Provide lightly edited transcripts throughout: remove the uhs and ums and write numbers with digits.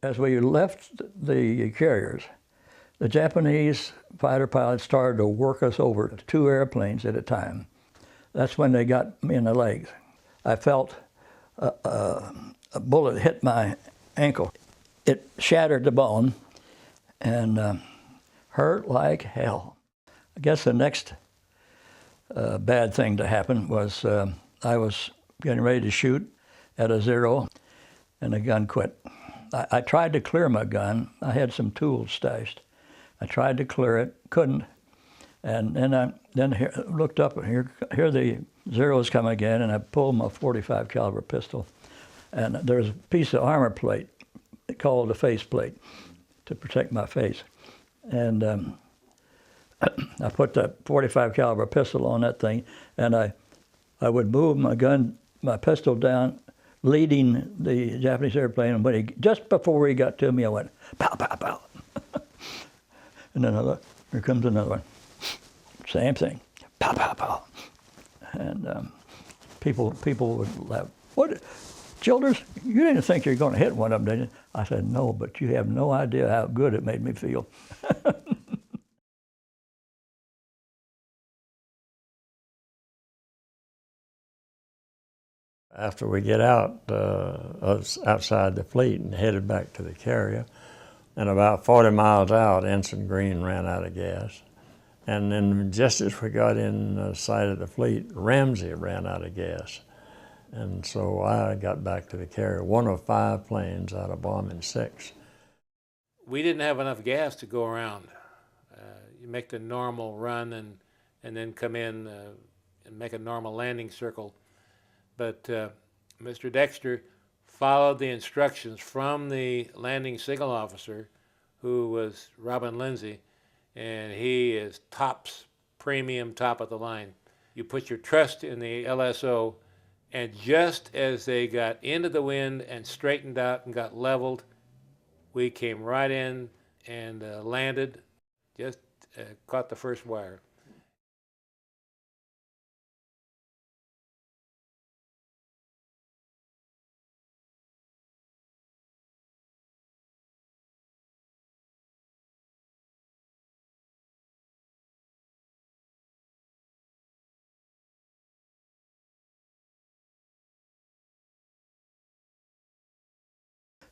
As we left the carriers, the Japanese fighter pilots started to work us over to 2 airplanes at a time. That's when they got me in the legs. I felt a bullet hit my ankle. It shattered the bone and hurt like hell. I guess the next bad thing to happen was I was getting ready to shoot at a 0 and the gun quit. I tried to clear my gun. I had some tools stashed. I tried to clear it, couldn't. And then I looked up and here the zeros come again, and I pulled my .45 caliber pistol. And there's a piece of armor plate called a face plate to protect my face. And I put that .45 caliber pistol on that thing, and I would move my pistol down, leading the Japanese airplane. And when just before he got to me, I went, pow, pow, pow. And then I looked, here comes another one. Same thing, pow, pow, pow. And people would laugh. What, Childers, you didn't think you were going to hit one of them, did you? I said, no, but you have no idea how good it made me feel. After we get out, outside the fleet and headed back to the carrier, and about 40 miles out, Ensign Green ran out of gas. And then just as we got in sight of the fleet, Ramsey ran out of gas. And so I got back to the carrier, one of 5 planes out of Bombing 6. We didn't have enough gas to go around. You make the normal run and then come in and make a normal landing circle. But Mr. Dexter followed the instructions from the landing signal officer, who was Robin Lindsay, and he is tops, premium, top of the line. You put your trust in the LSO, and just as they got into the wind and straightened out and got leveled, we came right in and landed, just caught the first wire.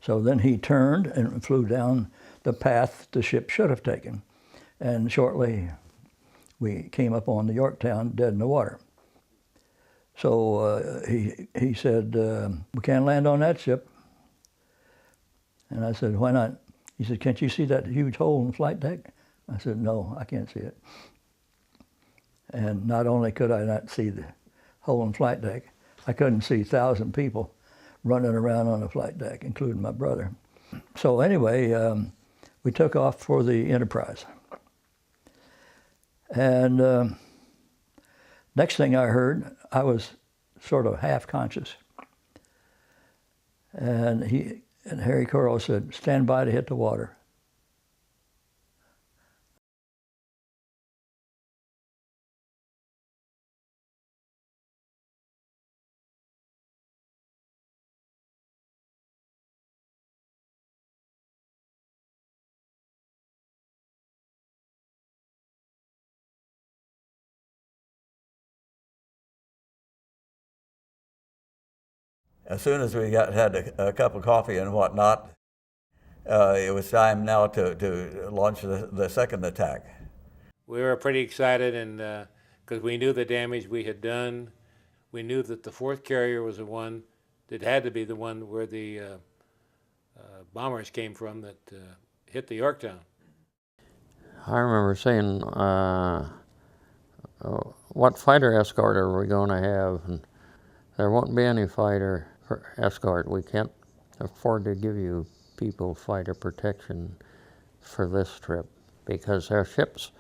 So then he turned and flew down the path the ship should have taken. And shortly, we came up on the Yorktown, dead in the water. So he said, we can't land on that ship. And I said, why not? He said, can't you see that huge hole in the flight deck? I said, no, I can't see it. And not only could I not see the hole in the flight deck, I couldn't see 1,000 people running around on the flight deck, including my brother. So anyway, we took off for the Enterprise. And next thing I heard, I was sort of half conscious. And Harry Corll said, stand by to hit the water. As soon as we had a cup of coffee and whatnot, it was time now to launch the second attack. We were pretty excited, and because we knew the damage we had done. We knew that the 4th carrier was the one that had to be the one where the bombers came from that hit the Yorktown. I remember saying, what fighter escort are we going to have? And there won't be any fighter escort. We can't afford to give you people fighter protection for this trip because their ships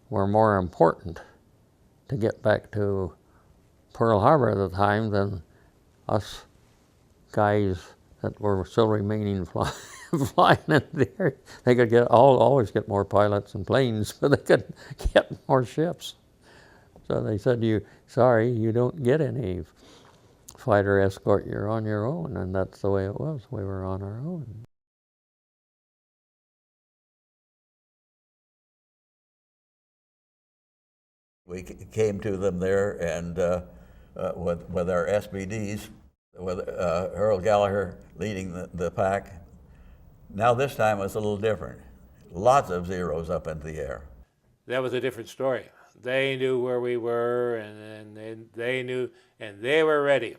were more important to get back to Pearl Harbor at the time than us guys that were still remaining flying in the air. They could always get more pilots and planes, but they couldn't get more ships. So they said, sorry, you don't get any fighter escort, you're on your own, and that's the way it was. We were on our own. We came to them there and with our SBDs, with Earl Gallagher leading the pack. Now this time was a little different. Lots of zeros up into the air. That was a different story. They knew where we were, and they knew, and they were ready.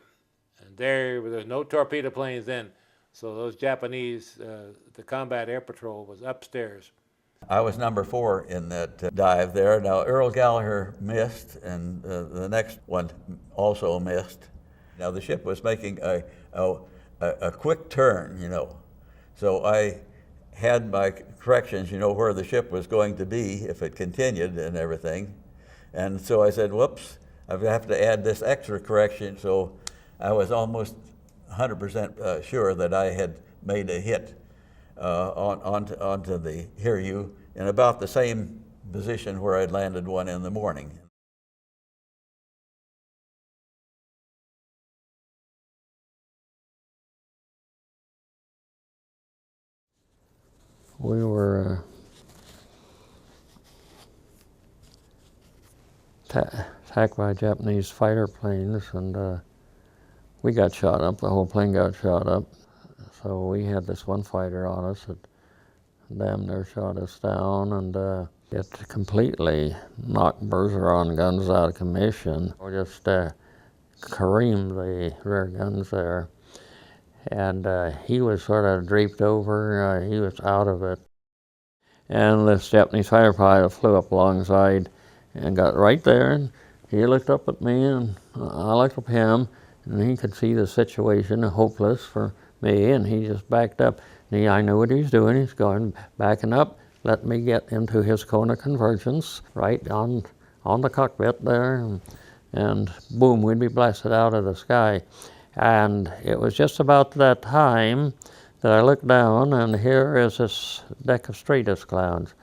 And there was no torpedo planes then, so those Japanese, the combat air patrol was upstairs. I was number 4 in that dive there. Now Earl Gallagher missed, and the next one also missed. Now the ship was making a quick turn, you know. So I had my corrections, you know, where the ship was going to be if it continued and everything. And so I said, whoops, I have to add this extra correction. So I was almost 100% sure that I had made a hit onto the Hiryu in about the same position where I'd landed one in the morning. We were attacked by Japanese fighter planes, and we got shot up. The whole plane got shot up. So we had this one fighter on us that damn near shot us down, and it completely knocked Bergeron guns out of commission. We just careened the rear guns there. And he was sort of draped over, he was out of it. And this Japanese fighter pilot flew up alongside and got right there, and he looked up at me, and I looked up at him, and he could see the situation hopeless for me, and he just backed up. And I knew what he was doing. He's going, backing up, let me get into his cone of convergence right on the cockpit there, and boom, we'd be blasted out of the sky. And it was just about that time that I looked down, and here is this deck of stratus clouds.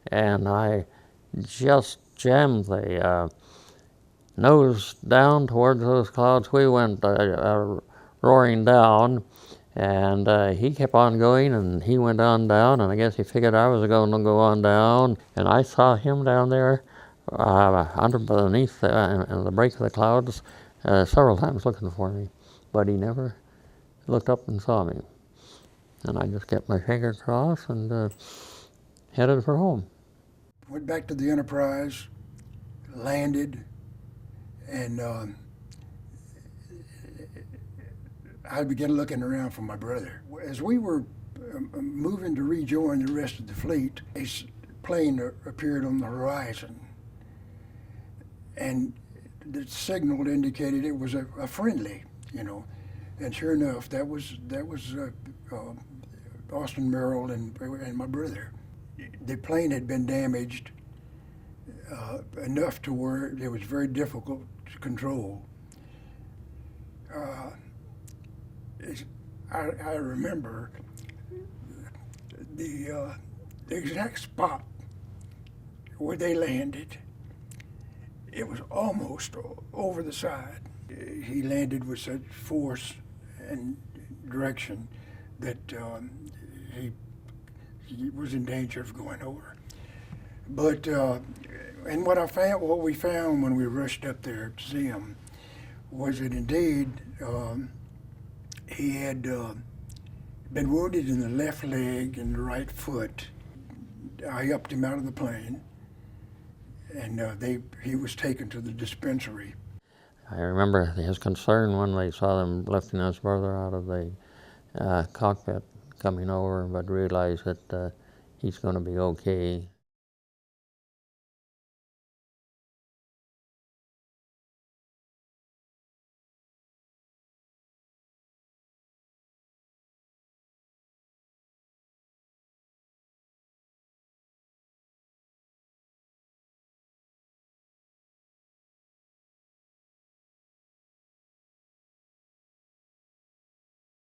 And I just jammed the nose down towards those clouds. We went roaring down, and he kept on going, and he went on down, and I guess he figured I was going to go on down. And I saw him down there beneath the break of the clouds several times looking for me. But he never looked up and saw me. And I just kept my finger crossed and headed for home. Went back to the Enterprise, landed, and I began looking around for my brother. As we were moving to rejoin the rest of the fleet, a plane appeared on the horizon. And the signal indicated it was a friendly. You know, and sure enough, that was Austin Merrill and my brother. The plane had been damaged enough to where it was very difficult to control. I remember the exact spot where they landed. It was almost over the side. He landed with such force and direction that he was in danger of going over. But and what we found when we rushed up there to see him was that indeed he had been wounded in the left leg and the right foot. I upped him out of the plane, and he was taken to the dispensary. I remember his concern when they saw them lifting his brother out of the cockpit coming over, but realized that he's going to be okay.